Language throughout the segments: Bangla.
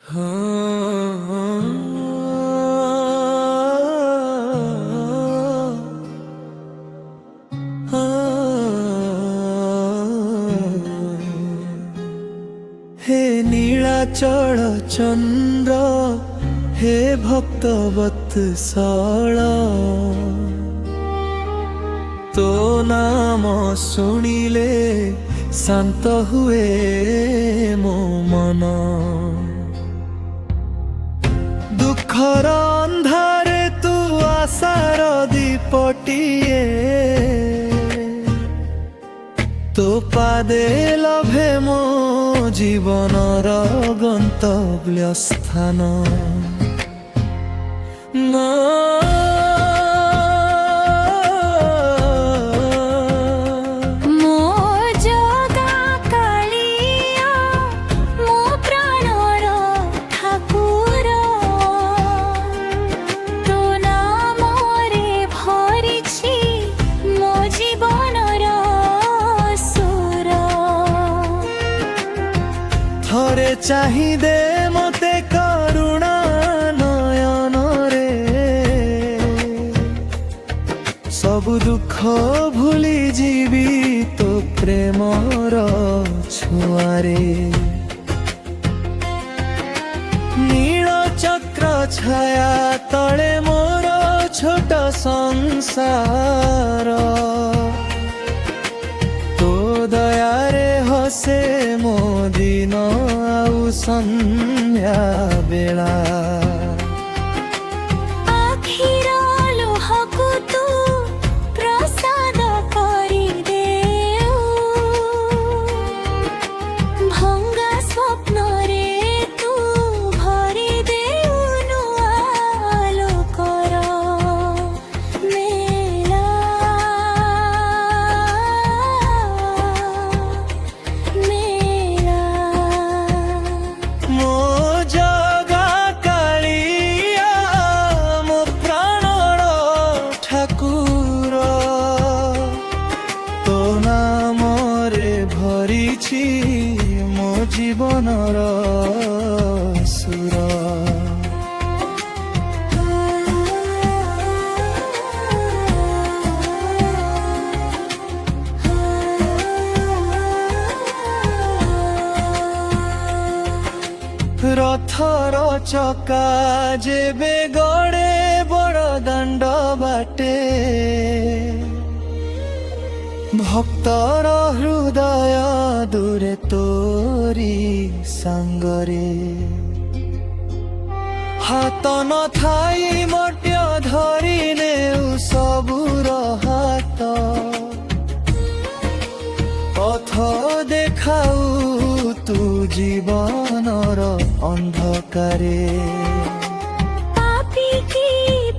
হে নীলাচল চন্দ্র হে ভক্ত বৎসল তো নাম শুনিলে শান্ত হুয়ে মো মন দুঃখর ଅନ୍ধারে তু আশার দীপটিয়ে তো পাদে লভে মো জীবনর গন্তব্য স্থান থরে চাহিদে মতে করুণা নয়নরে সবু দুঃখ ভুলি যাবি তো প্রেমর ছুয়ারে নীল চক্র ছায়া তলে মোর ছোট সংসার তো দয়ারে হসে মো দিন আউ সন্ধ্যা বেলা আখির লোহকু তু প্রসাদ করি দেউ ভঙ্গা স্বপ্নরে তু ভরি দেউ নূয়া আলোকর মেলা ମୋ ଜଗା କାଳିଆ ମୋ ପ୍ରାଣର ଠାକୁର ତୋ ନାମରେ ଭରିଛି ମୋ ଜୀବନର ସୁର রথর চকা যেবে গড়ে বড় দাণ্ড বাটে ভক্তর হৃদয় দূরে তোরি সাঙ্গরে হাত নথাই মট্য ধরি নেউ সবুর হাত পথ দেখাউ তু জীবনর অন্ধকারে পাপী কি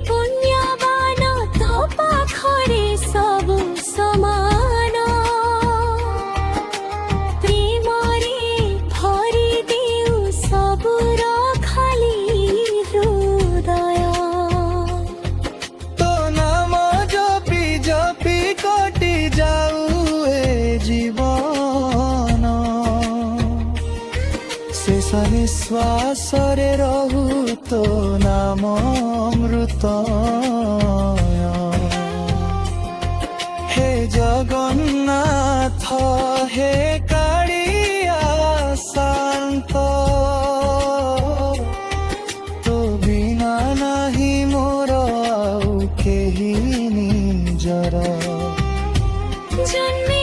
পুণ্যবান তো পাখরে সবু সমান প্রেমরে ভরি দেউ সবুর খালি হৃদয় তো নাম জপি জপি কটি যাউ এ জীবন শেষ নিঃশ্বাসরে রহু তো নাম অমৃত হে জগন্নাথ হে কাଳିଆ শান্ত তো বিনা নাহি মোর আউ কেহি নিজর জন্মে